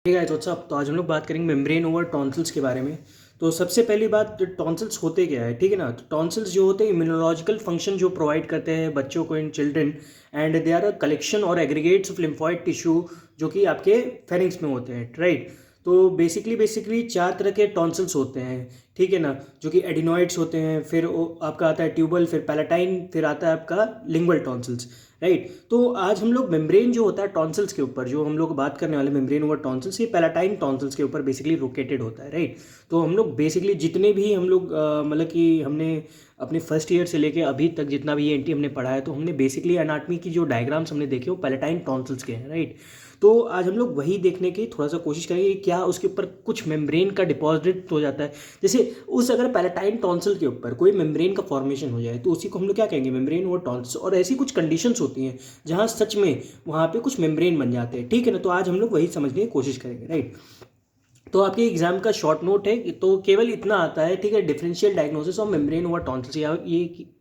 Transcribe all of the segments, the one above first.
ठीक है तो आज हम लोग बात करेंगे मेम्ब्रेन ओवर टॉन्सिल्स के बारे में। तो सबसे पहली बात, टॉन्सिल्स होते क्या है, ठीक है ना। तो टॉन्सिल्स जो होते हैं इम्यूनोलॉजिकल फंक्शन जो प्रोवाइड करते हैं बच्चों को in children, and they are a collection और एग्रीगेट्स ऑफ लिम्फॉइड टिश्यू जो कि आपके फेरिंग्स में होते हैं, राइट। तो बेसिकली चार तरह के टॉन्सिल्स होते हैं, ठीक है ना, जो कि एडिनॉइड्स होते हैं, फिर आपका आता है ट्यूबल, फिर पैलेटाइन, फिर आता है आपका लिंगुअल टॉन्सिल्स, राइट। तो आज हम लोग मेम्ब्रेन जो होता है टॉन्सिल्स के ऊपर, जो हम लोग बात करने वाले मेम्ब्रेन ओवर टॉन्सिल्स, ये पैलाटाइन टॉन्सिल्स के ऊपर बेसिकली लोकेटेड होता है, राइट। तो हम लोग बेसिकली जितने भी हम लोग मतलब कि हमने अपने फर्स्ट ईयर से लेके अभी तक जितना भी एनटी हमने पढ़ा है, तो हमने बेसिकली एनाटमी की जो डायग्राम्स हमने देखे वो पैलाटाइन टॉन्सिल्स के हैं, राइट। तो आज हम लोग वही देखने की थोड़ा सा कोशिश करेंगे कि क्या उसके ऊपर कुछ मेम्ब्रेन का डिपॉजिट हो जाता है। जैसे उस अगर पैलेटाइन टॉन्सिल के ऊपर कोई मेम्ब्रेन का फॉर्मेशन हो जाए तो उसी को हम लोग क्या कहेंगे, मेम्ब्रेन ओवर टॉन्सिल्स। और ऐसी कुछ कंडीशंस होती हैं जहाँ सच में वहाँ पे कुछ मेम्ब्रेन बन जाते हैं, ठीक है ना। तो आज हम लोग वही समझने की कोशिश करेंगे, राइट। तो आपके एग्जाम का शॉर्ट नोट है तो केवल इतना आता है, ठीक है, differential diagnosis of membrane over tonsils,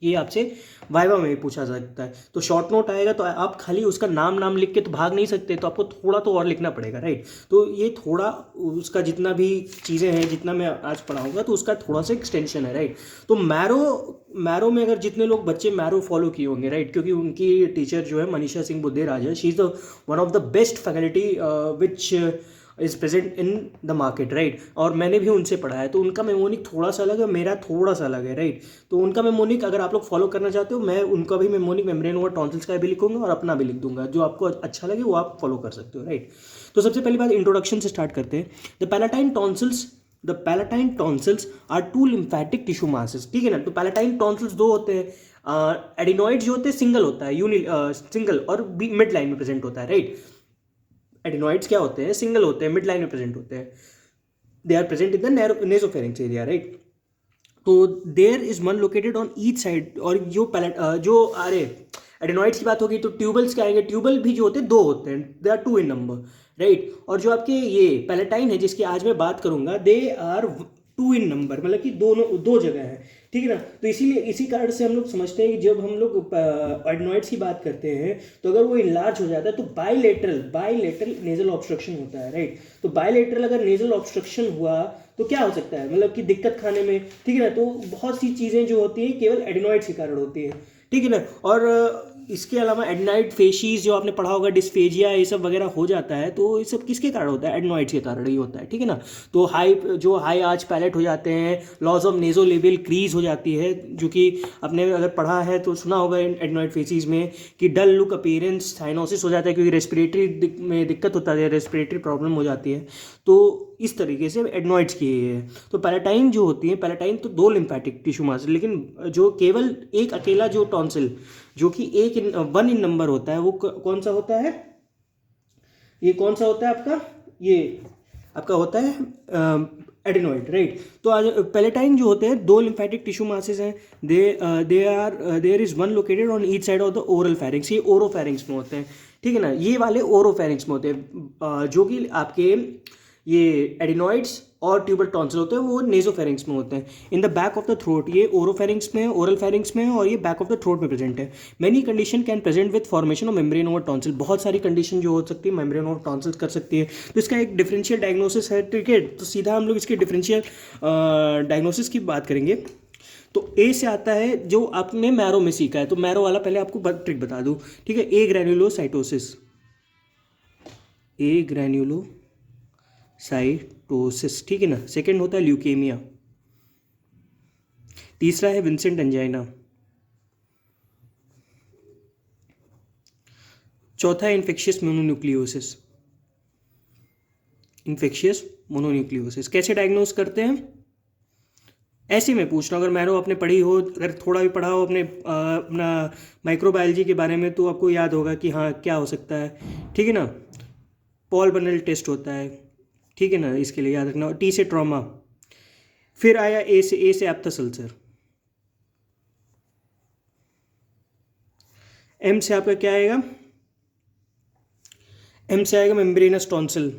ये आपसे वाइवा में भी पूछा जा सकता है। तो शॉर्ट नोट आएगा तो आप खाली उसका नाम लिख के तो भाग नहीं सकते, तो आपको थोड़ा तो और लिखना पड़ेगा, राइट। तो ये थोड़ा उसका जितना भी चीज़ें हैं, जितना मैं आज पढ़ाऊंगा तो उसका थोड़ा सा एक्सटेंशन है, राइट। तो मैरो में अगर जितने लोग बच्चे मैरो फॉलो किए होंगे, राइट, क्योंकि उनकी टीचर जो है मनीषा सिंह बुद्धेराज है, she is the one of the best faculty which is present in the market, right. और मैंने भी उनसे पढ़ा है, तो उनका मेमोनिक थोड़ा सा अलग है, मेरा थोड़ा सा अलग है, राइट। तो उनका मेमोनिक अगर आप लोग फॉलो करना चाहते हो, मैं उनका भी मेमोनिक मेम्ब्रेन ओवर टॉन्सिल्स का भी लिखूंगा और अपना भी लिख दूंगा, जो आपको अच्छा लगे वो आप फॉलो कर सकते हो, राइट। तो सबसे पहली बात इंट्रोडक्शन से स्टार्ट करते हैं। The palatine tonsils are two lymphatic tissue masses, ठीक है ना। तो पैलाटाइन टॉन्सिल्स दो होते हैं, एडिनॉइड जो होते हैं सिंगल होता है, सिंगल और मिड लाइन में प्रेजेंट होता है, राइट। एडिनॉइड्स क्या होते हैं, सिंगल होते हैं, मिड लाइन में प्रेजेंट होते हैं, they are present in the nasopharynx area, right. तो there is one located on each side. और जो अरे एडेनॉइड्स की बात होगी तो ट्यूबल्स क्या आएंगे, ट्यूबल भी जो होते हैं दो होते हैं, they are two in number, right. और जो आपके ये पैलेटाइन है जिसकी आज मैं बात करूंगा, they are two in number, मतलब कि दोनों दो जगह है, ठीक है ना। तो इसीलिए इसी कारण से हम लोग समझते हैं कि जब हम लोग एडनॉइड्स की बात करते हैं तो अगर वो इनलार्ज हो जाता है तो बाइलेटरल नेजल ऑब्स्ट्रक्शन होता है, राइट। तो बाइलेटरल अगर नेजल ऑब्स्ट्रक्शन हुआ तो क्या हो सकता है, मतलब कि दिक्कत खाने में, ठीक है ना। तो बहुत सी चीज़ें जो होती हैं केवल एडिनॉइड्स के कारण होती हैं, ठीक है ना। और इसके अलावा एडनॉइड फेशीज जो आपने पढ़ा होगा, डिस्फेजिया, ये सब वगैरह हो जाता है, तो ये सब किसके कारण होता है, एडनॉइड्स के कारण ही होता है, ठीक है ना। तो हाई आर्च पैलेट हो जाते हैं, लॉस ऑफ नेजो लेवल क्रीज हो जाती है, जो कि आपने अगर पढ़ा है तो सुना होगा एडनॉइड फेसीज में कि डल लुक अपीयरेंस, साइनोसिस हो जाता है क्योंकि रेस्पिरेटरी में दिक्कत होता है, रेस्पिरेटरी प्रॉब्लम हो जाती है। तो इस तरीके से एडनॉइड्स की है। तो पैलेटाइन जो होती है, पैलेटाइन तो दो लिम्फेटिक टिश्यू मास, लेकिन जो केवल एक अकेला जो टॉन्सिल जो कि वन इन नंबर होता है, वो कौन सा होता है, ये कौन सा होता है आपका, ये आपका होता है एडिनॉइड, राइट। तो आज पैलेटाइन जो होते हैं दो लिम्फेटिक टिश्यू मासेस हैं, there is one located on each side of the oral pharynx, ये ओरोफेरिंग्स में होते हैं, ठीक है ना। ये वाले ओरोफेरिंग्स में होते हैं, जो कि आपके ये एडिनॉइड्स और ट्यूबल टॉन्सिल होते हैं वो नेजोफेरिंग्स में होते हैं। In the back of the throat, ये ओरोफेरिंग्स में है, ओरल फेरिंग्स में है, और ये बैक ऑफ द थ्रोट में प्रेजेंट है। Many condition can present with formation of membrane over tonsil, बहुत सारी कंडीशन जो हो सकती है मेम्ब्रेन ओवर टॉन्सिल कर सकती है। तो इसका एक डिफरेंशियल डायग्नोसिस है, ठीक है। तो सीधा हम लोग इसके डिफरेंशियल डायग्नोसिस की बात करेंगे। तो ए से आता है जो आपने मैरो में सीखा है, तो मैरो वाला पहले आपको ट्रिक बता दूं, ठीक है। ए ग्रैन्युलोसाइटोसिस, ए ग्रैन्युलोसाइटोसिस, ठीक है ना। सेकंड होता है ल्यूकेमिया, तीसरा है विंसेंट एंजाइना, चौथा है इन्फेक्शियस मोनोन्यूक्लियोसिस। कैसे डायग्नोज करते हैं, ऐसे मैं पूछ रहा हूँ, अगर मैरो आपने पढ़ी हो, अगर थोड़ा भी पढ़ा हो अपने अपना माइक्रोबायोलॉजी के बारे में, तो आपको याद होगा कि हाँ क्या हो सकता है, ठीक है ना। पॉल बर्नल टेस्ट होता है, ठीक है ना, इसके लिए याद रखना। टी से ट्रॉमा, फिर आया ए से एप्थस अल्सर, एम से आपका क्या आएगा, एम से आएगा मेम्ब्रेनस टॉन्सिल,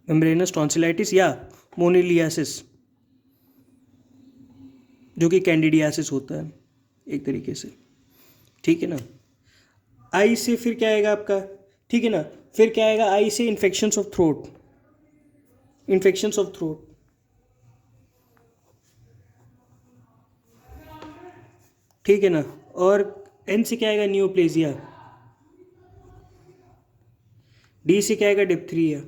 मेम्ब्रेनस टॉन्सिलाइटिस या मोनिलियासिस, जो कि कैंडिडियासिस होता है एक तरीके से, ठीक है ना। आई से फिर क्या आएगा आपका, ठीक है ना, फिर क्या आएगा आई से infections of throat, infections of throat, ठीक है ना। और एन से क्या आएगा नियोप्लेजिया, डी से क्या आएगा डिप्थीरिया,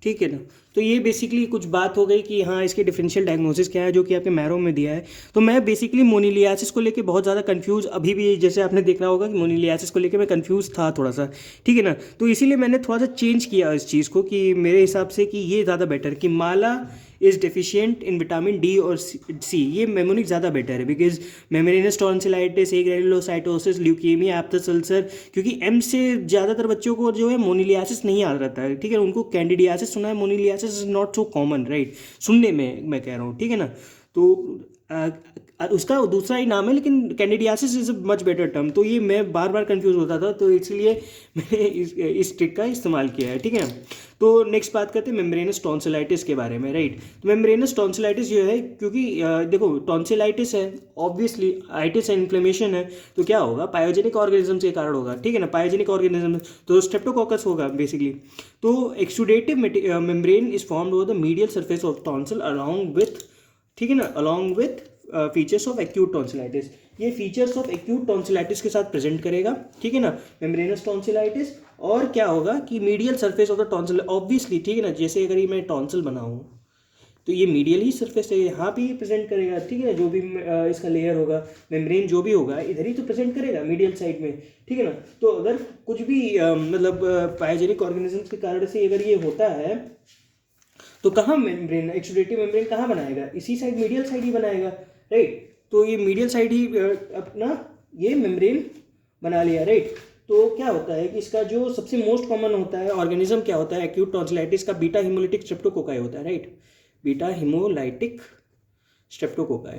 ठीक है ना। तो ये बेसिकली कुछ बात हो गई कि हाँ इसके डिफरेंशियल डायग्नोसिस क्या है जो कि आपके मैरो में दिया है। तो मैं बेसिकली मोनिलियासिस को लेके बहुत ज़्यादा कंफ्यूज अभी भी, जैसे आपने देखा होगा कि मोनिलियासिस को लेके मैं कंफ्यूज था थोड़ा सा, ठीक है ना। तो इसीलिए मैंने थोड़ा सा चेंज किया इस चीज़ को कि मेरे हिसाब से कि ये ज़्यादा बेटर कि MALA is deficient in vitamin D और सी, ये मेमोनिक ज़्यादा बेटर है because membranous tonsillitis, granulocytosis, leukaemia, aphthous ulcer, क्योंकि एम से ज़्यादातर बच्चों को जो है मोनिलियासिस नहीं याद रहता है, ठीक है, उनको कैंडिडियासिस सुना है, moniliasis is not so common, right, सुनने में मैं कह रहा हूँ, ठीक है ना। तो उसका दूसरा ही नाम है लेकिन candidiasis is a much better term. तो ये मैं बार बार कंफ्यूज होता था, तो इसलिए मैंने इस ट्रिक का इस्तेमाल किया है, ठीक है। तो नेक्स्ट बात करते हैं मेम्ब्रेनस टॉन्सिलाइटिस के बारे में, राइट। तो मेम्ब्रेनस टॉन्सिलाइटिस जो है, क्योंकि देखो टॉन्सिलाइटिस है, ऑब्वियसली आइटिस है, इन्फ्लेमेशन है, तो क्या होगा पायोजेनिक ऑर्गेनिज्म के कारण होगा, ठीक है ना, पायोजेनिक ऑर्गेनिज्म तो स्ट्रेप्टोकोकस होगा बेसिकली। तो exudative membrane is formed over the medial surface of tonsil along with, ठीक है ना, along with features of acute tonsillitis, ये फीचर्स ऑफ एक्यूट टॉन्सिलाइटिस के साथ प्रेजेंट करेगा, ठीक है ना, मेम्ब्रेनस टॉन्सिलाइटिस। और क्या होगा कि medial surface of the tonsil, obviously, ठीक है ना, जैसे अगर ये मैं टॉन्सिल बनाऊँ तो ये मीडियल ही सरफेस है, यहाँ पे ही प्रेजेंट करेगा, ठीक है ना, जो भी इसका लेयर होगा, मेम्ब्रेन जो भी होगा इधर ही तो प्रेजेंट करेगा मीडियल साइड में, ठीक है ना। तो अगर कुछ भी मतलब पायोजेनिक ऑर्गेनिज्म के कारण से अगर ये होता है तो कहाँ मेम्ब्रेन, एक्सुडेटिव मेम्ब्रेन कहाँ बनाएगा, इसी साइड, मीडियल साइड ही बनाएगा, राइट। तो ये मीडियल साइड ही अपना ये मेम्ब्रेन बना लिया, राइट। तो क्या होता है कि इसका जो सबसे मोस्ट कॉमन होता है ऑर्गेनिज्म क्या होता है एक्यूट टॉन्सिलाइटिस का, बीटा हिमोलिटिक स्ट्रेप्टोकोकाई होता है, राइट, बीटा हिमोलाइटिक स्ट्रेप्टोकोकाई,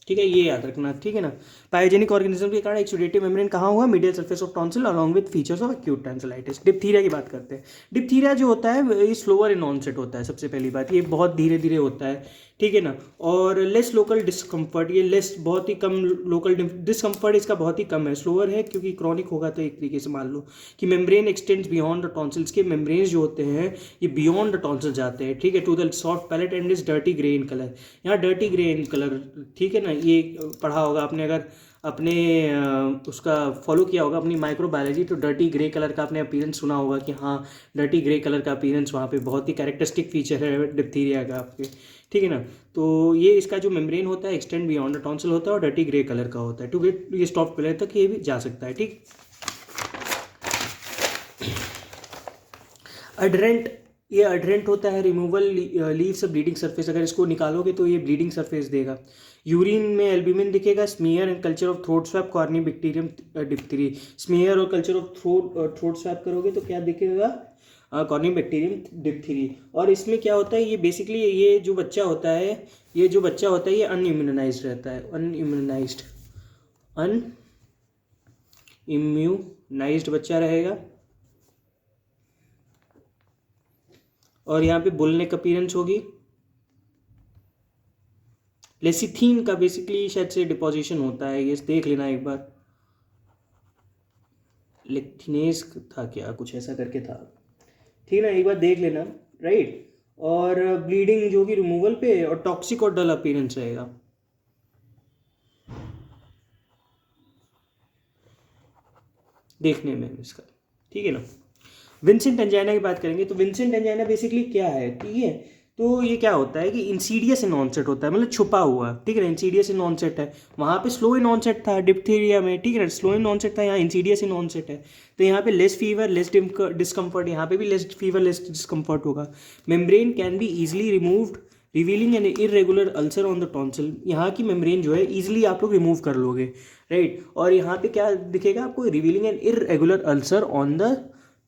ठीक है, ये याद रखना, ठीक है ना। पायोजेनिक ऑर्गेनिज्म के कारण एक्सुडेटिव मेम्ब्रेन कहाँ हुआ, medial surface of tonsil along with features of acute tonsillitis. Diphtheria की बात करते हैं। डिप्थीरिया जो होता है ये स्लोअर इन ऑनसेट होता है, सबसे पहली बात ये बहुत धीरे धीरे होता है, ठीक है ना। और लेस लोकल डिस्कम्फर्ट, ये लेस बहुत ही कम लोकल डिस्कम्फर्ट इसका बहुत ही कम है, स्लोअर है क्योंकि क्रॉनिक होगा। तो एक तरीके से मान लो कि membrane x tends beyond the tonsils, के मेम्ब्रेन्स जो होते हैं ये बियॉन्ड द टॉन्सिल जाते हैं, ठीक है, to the soft palate and is dirty grey in colour, यहाँ डर्टी ग्रे इन कलर, ठीक है ना। ये पढ़ा होगा आपने अगर अपने उसका फॉलो किया होगा अपनी माइक्रोबायोलॉजी, तो डर्टी ग्रे कलर का आपने अपीयरेंस सुना होगा कि हाँ डर्टी ग्रे कलर का अपीयरेंस वहाँ पे बहुत ही कैरेक्टरिस्टिक फीचर है डिप्थीरिया का आपके, ठीक है ना। तो ये इसका जो मेम्ब्रेन होता है एक्सटेंड बियॉन्ड द टॉन्सिल होता है और डर्टी ग्रे कलर का होता है, टू गेट ये स्टॉप कलर तक ये भी जा सकता है, ठीक। अडरेंट, ये अडरेंट होता है, removal leaves a bleeding surface, अगर इसको निकालोगे तो ये ब्लीडिंग सरफेस देगा। यूरिन में एल्ब्यूमिन दिखेगा। Smear and culture of throat swab corynebacterium diphtheriae, smear और कल्चर ऑफ थ्रोट स्वैप करोगे तो क्या दिखेगा, कॉर्नी बैक्टीरियम डिप्थीरी। और इसमें क्या होता है, ये बेसिकली ये जो बच्चा होता है, ये जो बच्चा होता है ये अनइम्यूनाइज्ड रहता है, अनइम्यूनाइज्ड अनइम्यूनाइज्ड बच्चा रहेगा। और यहाँ पे बुलनेक अपीयरेंस होगी। लेसिथीन का बेसिकली शायद से डिपोजिशन होता है, ये देख लेना एक बार, लेक्थिनेस था क्या, कुछ ऐसा करके था, ठीक है ना, एक बार देख लेना, राइट। और ब्लीडिंग जो कि रिमूवल पे, और टॉक्सिक और डल अपीयरेंस रहेगा। देखने में इसका, ठीक है ना। विंसेंट एंजाइना की बात करेंगे तो विंसेंट एंजाइना बेसिकली क्या है, ठीक है। तो ये क्या होता है कि इंसीडियस इन ऑनसेट होता है, मतलब छुपा हुआ, ठीक है ना, इंसीडियस इन ऑनसेट है। वहाँ पे स्लो इन ऑनसेट था डिप्थीरिया में, ठीक है ना, स्लो इन ऑनसेट था, यहाँ इंसीडियस इन ऑनसेट है। तो यहाँ पे लेस फीवर लेस डिस्कम्फर्ट, यहाँ पे भी लेस फीवर लेस डिस्कम्फर्ट होगा। Membrane can be easily removed revealing an irregular ulcer on the tonsil, यहाँ की मेम्ब्रेन जो है इजीली आप लोग रिमूव कर लोगे, राइट। और यहाँ पे क्या दिखेगा आपको, revealing an irregular ulcer on the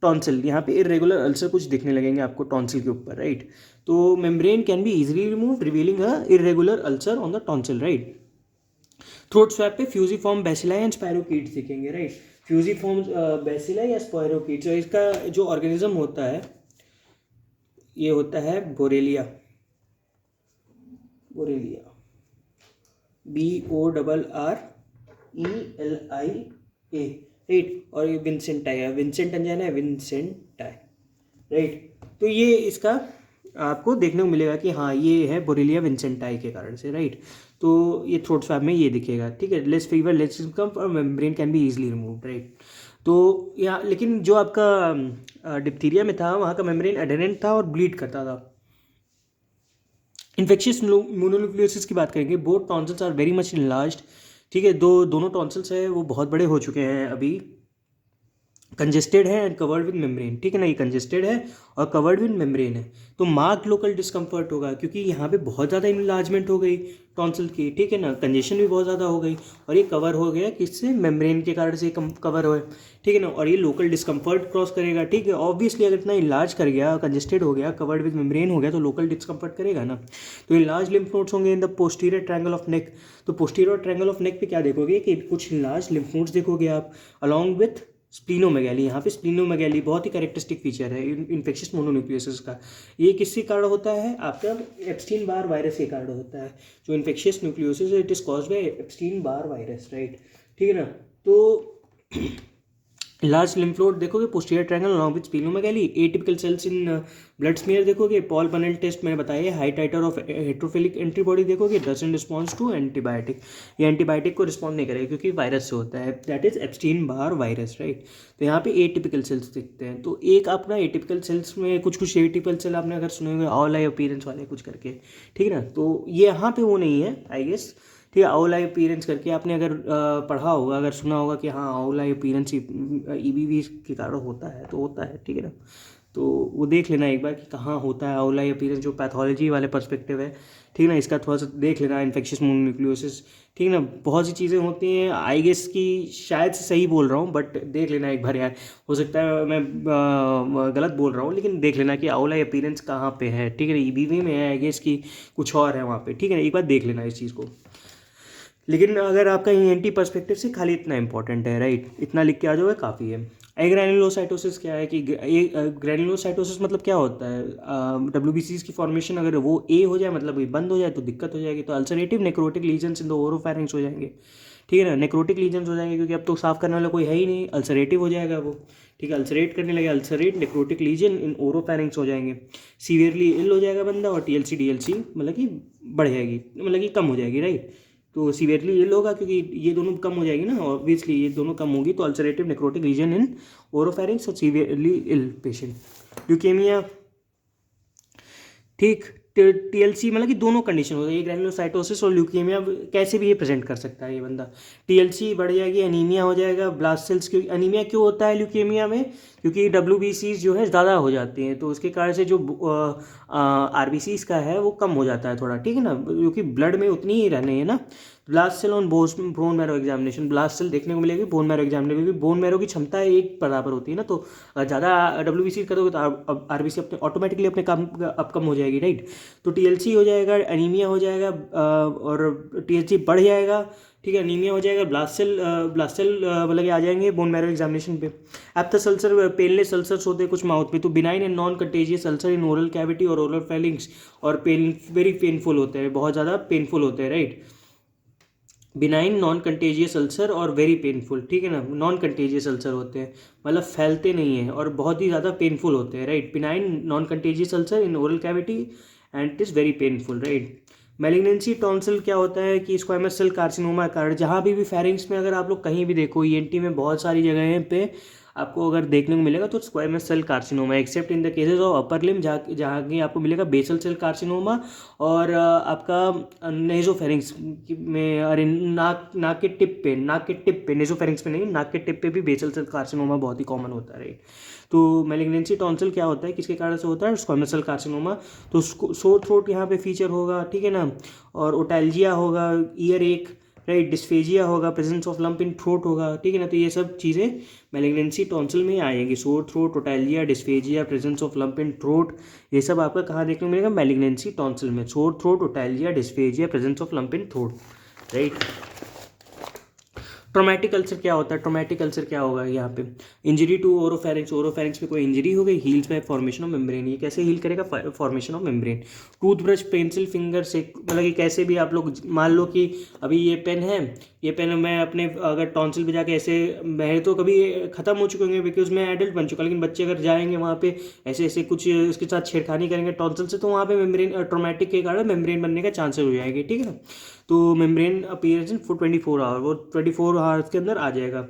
tonsil, यहाँ पे इरेगुलर अल्सर कुछ दिखने लगेंगे आपको टॉन्सिल के ऊपर, राइट। तो membrane can be easily remove revealing a irregular ulcer on the tonsil, right. Throat swap पे फ्यूजिफॉर्म बेसिलाई एंड स्पायरोकीट्स दिखेंगे, राइट। फ्यूजिफॉर्म बेसिलाई या स्पायरोकीट्स, इसका जो ऑर्गेनिज्म होता है ये होता है बोरेलिया, बोरेलिया, BORRELIA, राइट। और ये विंसेंटाई है, विंसेंट अंजाना है, विंसेंटाई, राइट। तो ये इसका आपको देखने को मिलेगा कि हाँ ये है बोरेलिया विंसेंटाई के कारण से, राइट। तो ये थ्रोट स्वैब में ये दिखेगा, ठीक है। लेस फीवर, लेस सिम्पटम और membrane can be easily removed, right. तो यहाँ लेकिन जो आपका डिप्थीरिया में था वहाँ का मेम्ब्रेन एडेरेंट था और ब्लीड करता था। इन्फेक्शियस मोनोन्यूक्लियोसिस की बात करेंगे, both tonsils are very much enlarged, ठीक है। दोनों टॉन्सिल्स है वो बहुत बड़े हो चुके हैं अभी, कंजेस्टेड है एंड कवर्ड विद मेम्ब्रेन, ठीक है ना। ये कंजेस्टेड है और कवर्ड विद मेम्ब्रेन है। तो मार्क्ड लोकल डिस्कम्फर्ट होगा क्योंकि यहाँ पे बहुत ज़्यादा इनलार्जमेंट हो गई टॉन्सिल की, ठीक है ना। कंजेशन भी बहुत ज़्यादा हो गई और ये कवर हो गया किससे, मेम्ब्रेन के कारण से कवर हो, ठीक है ना। और ये लोकल डिस्कम्फर्ट क्रॉस करेगा, ठीक है। ऑब्वियसली अगर इतना इलाज कर गया, कंजेस्टेड हो गया, कवर्ड विद मेम्ब्रेन हो गया, तो लोकल डिस्कम्फर्ट करेगा ना। तो इलाज लिम्फ नोड्स होंगे in the posterior triangle of neck. तो पोस्टीरियर ट्रायंगल ऑफ नेक पे क्या देखोगे कि कुछ इलाज लिम्फ नोड्स देखोगे आप, अलॉन्ग विथ स्प्लीनोमेगैली। यहाँ पे स्प्लीनोमेगैली बहुत ही कैरेक्टरिस्टिक फीचर है इन्फेक्शियस मोनोन्यूक्लियोसिस का। ये किसके कारण होता है, आपका एप्स्टीन बार वायरस के कारण होता है। जो infectious nucleosis it is caused by Epstein Barr virus, right, ठीक है ना। तो लार्ज लिम्फ नोड देखोगे posterior triangle along with splenomegaly. Atypical cells in blood smear देखोगे, पॉल बनेल टेस्ट मैंने बताया, high titre of heterophilic antibody देखोगे, doesn't response to antibiotic. ये एंटीबायोटिक को रिस्पॉन्ड नहीं करेगा क्योंकि वायरस से होता है, that is Epstein Barr virus, right. तो यहाँ पे एटिपिकल सेल्स दिखते हैं। तो एक अपना एटिपिकल सेल्स में कुछ एटिपिकल सेल आपने अगर सुने होंगे ऑल आई अपीयरेंस वाले कुछ करके, ठीक है ना। तो ये यहाँ पे वो नहीं है आई गेस, ठीक है। आउल आई अपीयरेंस करके आपने अगर पढ़ा होगा, अगर सुना होगा कि हाँ आउल आई अपीयरेंस EBV के कारण होता है, तो होता है, ठीक है ना। तो वो देख लेना एक बार कि कहाँ होता है आउल आई अपीयरेंस, जो पैथोलॉजी वाले पर्सपेक्टिव है, ठीक है ना। इसका थोड़ा सा देख लेना, इन्फेक्शियस मोनोन्यूक्लियोसिस, ठीक है ना। बहुत सी चीज़ें होती हैं आई गेस की शायद से सही बोल रहा हूँ, बट देख लेना एक बार यार, हो सकता है मैं गलत बोल रहा हूँ, लेकिन देख लेना कि आउल आई अपीयरेंस कहाँ पे है, ठीक है ना। EBV में है आई गेस की कुछ और है वहाँ पे, ठीक है ना। एक बार देख लेना इस चीज़ को। लेकिन अगर आपका ENT पर्सपेक्टिव से खाली इतना इंपॉर्टेंट है, राइट, इतना लिख के आ जाओगे काफ़ी है। एग्रैनुलोसाइटोसिस क्या है कि ग्रैनुलोसाइटोसिस मतलब क्या होता है, WBCs की फॉर्मेशन अगर वो A हो जाए, मतलब बंद हो जाए, तो दिक्कत हो जाएगी। तो ulcerative necrotic lesions in the oropharynx हो जाएंगे, ठीक है ना। नेक्रोटिक लीजन्स हो जाएंगे क्योंकि अब तो साफ करने वाला कोई है ही नहीं, अल्सरेटिव हो जाएगा वो, ठीक है। अल्सरेट करने लगे, अल्सरेट नेक्रोटिक लीजन इन ओरोफैरिंक्स हो जाएंगे। सीवियरली इल हो जाएगा बंदा, और TLC DLC मतलब कि बढ़ जाएगी, मतलब कि कम हो जाएगी, राइट। तो सीवियरली इल होगा क्योंकि ये दोनों कम हो जाएगी ना, ऑब्वियसली ये दोनों कम होगी। तो अल्सरेटिव नेक्रोटिक रीजन इन ओरोफैरिंक्स और सीवियरली इल पेशेंट। ल्यूकेमिया, ठीक, TLC मतलब कि दोनों कंडीशन हो गई, ग्रैनुलोसाइटोसिस और ल्यूकेमिया कैसे भी ये प्रेजेंट कर सकता है ये बंदा। TLC बढ़ जाएगी, एनीमिया हो जाएगा, ब्लास्ट सेल्स। क्योंकि एनीमिया क्यों होता है ल्यूकेमिया में, क्योंकि WBCs जो है ज़्यादा हो जाती हैं, तो उसके कारण से जो RBCs का है वो कम हो जाता है थोड़ा, ठीक है ना, क्योंकि ब्लड में उतनी ही रहने है ना। Blast cell on bone marrow examination, blast cell देखने को मिलेगी बोन मैरो एग्जामिनेशन, क्योंकि बोन मैरो की क्षमता एक बराबर होती है ना। तो ज़्यादा WBC करोगे तो RBC अपने ऑटोमेटिकली अपने काम अब कम हो जाएगी, राइट। तो TLC हो जाएगा, एनीमिया हो जाएगा, और TLC बढ़ जाएगा, ठीक है, एनीमिया हो जाएगा, ब्लास्ट सेल मतलब कि आ जाएंगे बोन मैरो एग्जामिनेशन पे। एप्थस अल्सर, पेनलेस अल्सर्स होते हैं कुछ माउथ पे, तो benign and non contagious ulcer in oral cavity और ओरल फेलिंग्स, और वेरी पेनफुल होते हैं, बहुत ज़्यादा पेनफुल होते हैं, right. Benign non contagious ulcer और वेरी पेनफुल, ठीक है ना। नॉन कंटेजियस अल्सर होते हैं मतलब फैलते नहीं हैं और बहुत ही ज़्यादा पेनफुल होते हैं, right. Benign non contagious ulcer in oral cavity and it is very painful, right. Malignancy tonsil क्या होता है कि स्क्वामस सेल कार्सिनोमा कारण, जहाँ भी फेरिंग्स में अगर आप लोग कहीं भी देखो, ENT में बहुत सारी जगह पे आपको अगर देखने को मिलेगा तो squamous cell carcinoma, except in the cases of upper lip, जहाँ की आपको मिलेगा बेसल सेल कार्सिनोमा, और आपका नेजोफेरिंग्स में, अरे नाक के टिप पे नेजोफेरिंग्स में नहीं, नाक के टिप पे भी बेसल सेल कार्सिनोमा बहुत ही कॉमन होता है, राइट। तो मैलिग्नेंसी टॉन्सिल क्या होता है, किसके कारण से होता है, स्क्वामस सेल कार्सिनोमा। तो सोर थ्रोट यहाँ पे फीचर होगा, ठीक है ना, और ओटैल्जिया होगा, ईयर एक, राइट, डिस्फेजिया होगा, presence of lump in throat होगा, ठीक है ना। तो ये सब चीज़ें मैलिग्नेंसी टॉन्सिल में आएंगी, sore throat, otalgia, dysphagia, presence of lump in throat, ये सब आपका कहाँ देखने को मिलेगा, मैलिग्नेंसी टॉन्सिल में। Sore throat, otalgia, dysphagia, presence of lump in throat, right. Traumatic ulcer क्या होता है? ट्रोमेटिक अल्सर क्या होगा यहाँ पे? इंजरी टू ओरोफेरिंक्स, ओरोफेरिंक्स में कोई इंजरी हो गई, heels bye formation of membrane. ये कैसे हील करेगा? Formation of membrane. Toothbrush, pencil, finger से, मतलब कि कैसे भी आप लोग मान लो कि अभी ये पेन है, ये पेन मैं अपने अगर टॉन्सिल पे जाके ऐसे, मैं तो कभी ख़त्म हो चुके होंगे बिकॉज मैं एडल्ट बन चुका, लेकिन बच्चे अगर जाएंगे वहाँ पे ऐसे ऐसे कुछ उसके साथ छेड़खानी करेंगे टॉन्सिल से, तो वहाँ पे मेम्ब्रेन, ट्रोमेटिक के कारण मेम्ब्रेन बनने का चांसेस हो जाएंगे, ठीक है ना। तो मेम्ब्रेन अपीयरेंस इन 24 आवर, वो 24 आवर्स के अंदर आ जाएगा।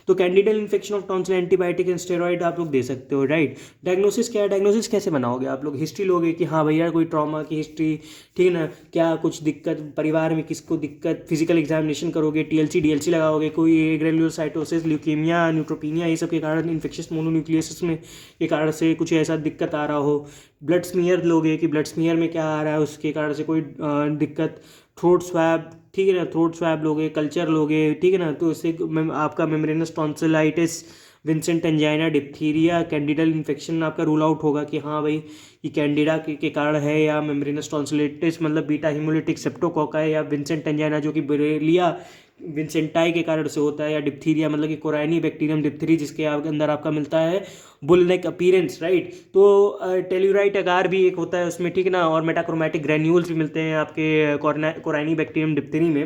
तो candidal infection of tonsil, antibiotic and steroid आप लोग दे सकते हो, राइट। डायग्नोसिस क्या है? डायग्नोसिस कैसे बनाओगे आप लोग? हिस्ट्री लोगे कि हाँ भैया कोई ट्रॉमा की हिस्ट्री, ठीक है ना, क्या कुछ दिक्कत परिवार में, किसको दिक्कत, फिजिकल एग्जामिनेशन करोगे, टीएलसी डीएलसी लगाओगे, कोई ग्रेन्युलोसाइटोसिस, ल्यूकीमिया, न्यूट्रोपीनिया, ये सब के कारण, इन्फेक्शस मोनोन्यूक्लियोसिस में के कारण से कुछ ऐसा दिक्कत आ रहा हो। ब्लड स्मीयर लोगे कि ब्लड स्मीयर में क्या आ रहा है, उसके कारण से कोई दिक्कत। थ्रोट स्वैब, ठीक है ना, थ्रोट स्वैब लोगे, कल्चर लोगे, ठीक है ना, तो इससे आपका membranes tonsillitis, Vincent angina, diphtheria, candidal infection आपका रूल आउट होगा कि हाँ भाई ये कैंडिडा के कारण है, या मेम्ब्रेनस टॉन्सिलाइटिस मतलब बीटा हिमोलिटिक सेप्टोकोका, या विंसेंट एंजाइना जो कि बरेलिया विंसेंटाई के कारण से होता है, या डिप्थीरिया मतलब कि कोराइनी बैक्टीरियम डिप्थीरी जिसके अंदर आपका मिलता है बुल नेक अपीयरेंस, राइट। तो टेल्यूराइट अगार भी एक होता है उसमें, ठीक है ना, और मेटाक्रोमैटिक ग्रैन्यूल्स भी मिलते हैं आपके कोराइनी बैक्टीरियम डिप्थीरी में,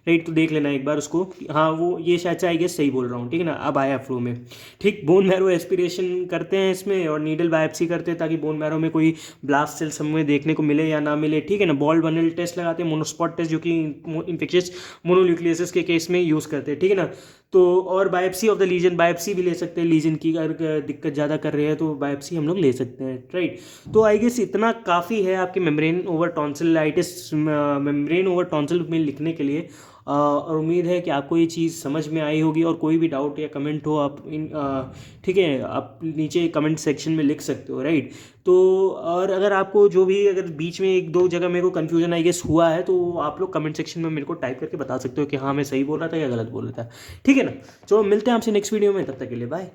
राइट। तो देख लेना एक बार उसको, हाँ वो ये शायद से आई गेस सही बोल रहा हूँ, ठीक है ना, अब आया फ्लो में, ठीक। बोन मैरो एस्पिरेशन करते हैं इसमें, और नीडल बायोप्सी करते हैं ताकि बोन मैरो में कोई ब्लास्ट सेल्स हमें देखने को मिले या ना मिले, ठीक है ना। बॉल बनल टेस्ट लगाते हैं, मोनोस्पॉट टेस्ट जो कि इन्फेक्शियस मोनोन्यूक्लियोसिस के केस में यूज़ करते हैं, ठीक है ना। तो और biopsy of the lesion, biopsy भी ले सकते हैं लीजन की, अगर दिक्कत ज़्यादा कर रहे हैं तो बायोप्सी हम लोग ले सकते हैं, राइट। तो आई गेस इतना काफ़ी है आपके membrane over tonsillitis, membrane over tonsil में लिखने के लिए। और उम्मीद है कि आपको ये चीज़ समझ में आई होगी, और कोई भी डाउट या कमेंट हो आप ठीक है, आप नीचे कमेंट सेक्शन में लिख सकते हो, राइट। तो और अगर आपको जो भी, अगर बीच में एक दो जगह मेरे को कन्फ्यूजन आई गेस हुआ है, तो आप लोग कमेंट सेक्शन में मेरे को टाइप करके बता सकते हो कि हाँ मैं सही बोल रहा था या गलत बोल रहा था, ठीक है ना। चलो मिलते हैं आपसे नेक्स्ट वीडियो में, तब तक के लिए बाय।